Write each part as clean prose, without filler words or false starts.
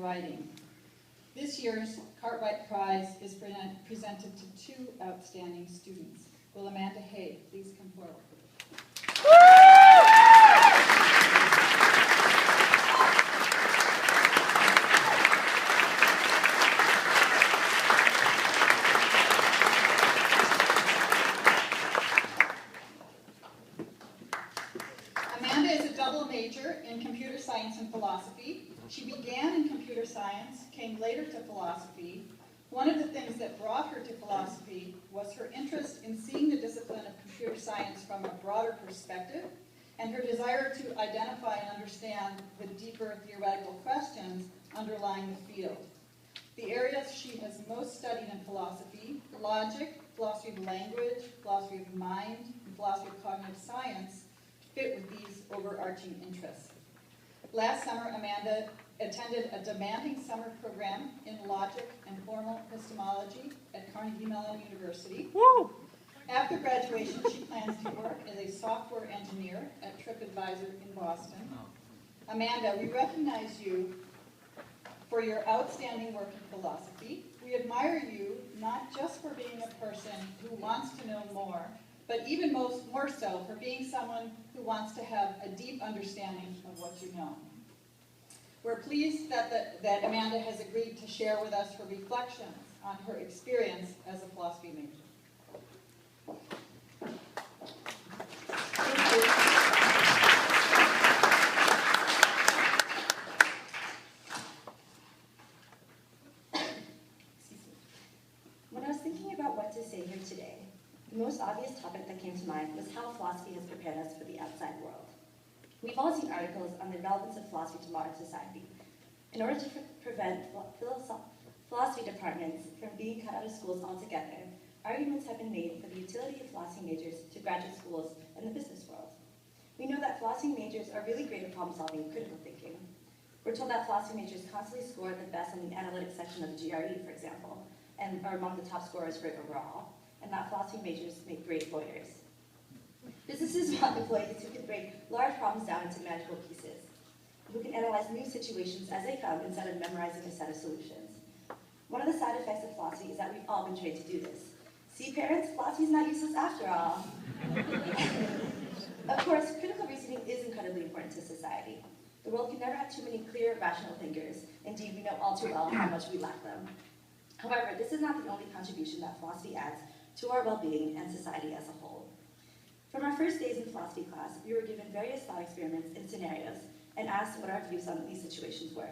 in writing. This year's Cartwright Prize is presented to two outstanding students. Will Amanda Hay please come forward? Amanda is a double major in computer science and philosophy. She began in computer science, came later to philosophy. One of the things that brought her to philosophy was her interest in seeing the discipline of computer science from a broader perspective, and her desire to identify and understand the deeper theoretical questions underlying the field. The areas she has most studied in philosophy, logic, philosophy of language, philosophy of mind, and philosophy of cognitive science, fit with these overarching interests. Last summer, Amanda attended a demanding summer program in logic and formal epistemology at Carnegie Mellon University. Woo! After graduation, she plans to work as a software engineer at TripAdvisor in Boston. Amanda, we recognize you for your outstanding work in philosophy. We admire you not just for being a person who wants to know more, but even more so for being someone who wants to have a deep understanding of what you know. We're pleased that Amanda has agreed to share with us her reflections on her experience as a philosophy major. When I was thinking about what to say here today, the most obvious topic that came to mind was how philosophy has prepared us for the outside world. We've all seen articles on the relevance of philosophy to modern society. In order to prevent philosophy departments from being cut out of schools altogether, arguments have been made for the utility of philosophy majors to graduate schools and the business world. We know that philosophy majors are really great at problem solving and critical thinking. We're told that philosophy majors constantly score the best on the analytics section of the GRE, for example, and are among the top scorers for it overall, and that philosophy majors make great lawyers. Businesses want employees who can break large problems down into manageable pieces, who can analyze new situations as they come instead of memorizing a set of solutions. One of the side effects of philosophy is that we've all been trained to do this. See, parents, philosophy is not useless after all. Of course, critical reasoning is incredibly important to society. The world can never have too many clear, rational thinkers. Indeed, we know all too well how much we lack them. However, this is not the only contribution that philosophy adds to our well-being and society as a whole. From our first days in philosophy class, we were given various thought experiments and scenarios and asked what our views on these situations were.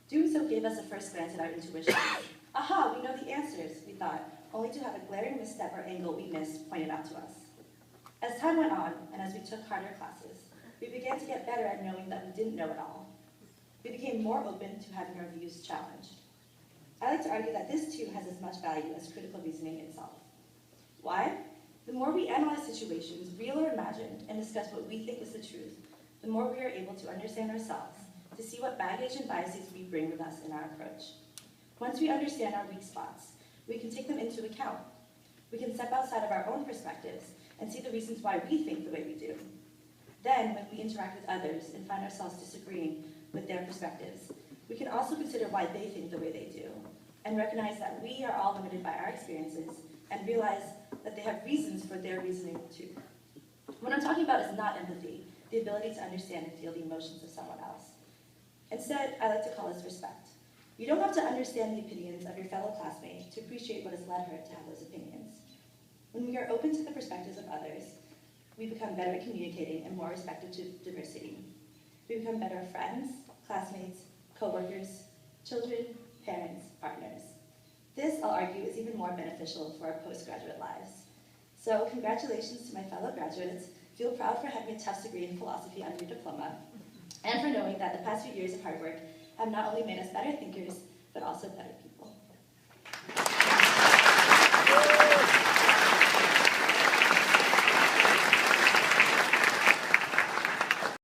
Doing so gave us a first glance at our intuitions. Aha, we know the answers, we thought, only to have a glaring misstep or angle we missed pointed out to us. As time went on, and as we took harder classes, we began to get better at knowing that we didn't know it all. We became more open to having our views challenged. I like to argue that this too has as much value as critical reasoning itself. Why? The more we analyze situations, real or imagined, and discuss what we think is the truth, the more we are able to understand ourselves, to see what baggage and biases we bring with us in our approach. Once we understand our weak spots, we can take them into account. We can step outside of our own perspectives and see the reasons why we think the way we do. Then, when we interact with others and find ourselves disagreeing with their perspectives, we can also consider why they think the way they do, and recognize that we are all limited by our experiences, and realize that they have reasons for their reasoning too. What I'm talking about is not empathy, the ability to understand and feel the emotions of someone else. Instead, I like to call this respect. You don't have to understand the opinions of your fellow classmate to appreciate what has led her to have those opinions. When we are open to the perspectives of others, we become better at communicating and more receptive to diversity. We become better friends, classmates, co-workers, children, parents, partners. This, I'll argue, is even more beneficial for our postgraduate lives. So congratulations to my fellow graduates. Feel proud for having a Tufts degree in philosophy on your diploma, and for knowing that the past few years of hard work have not only made us better thinkers, but also better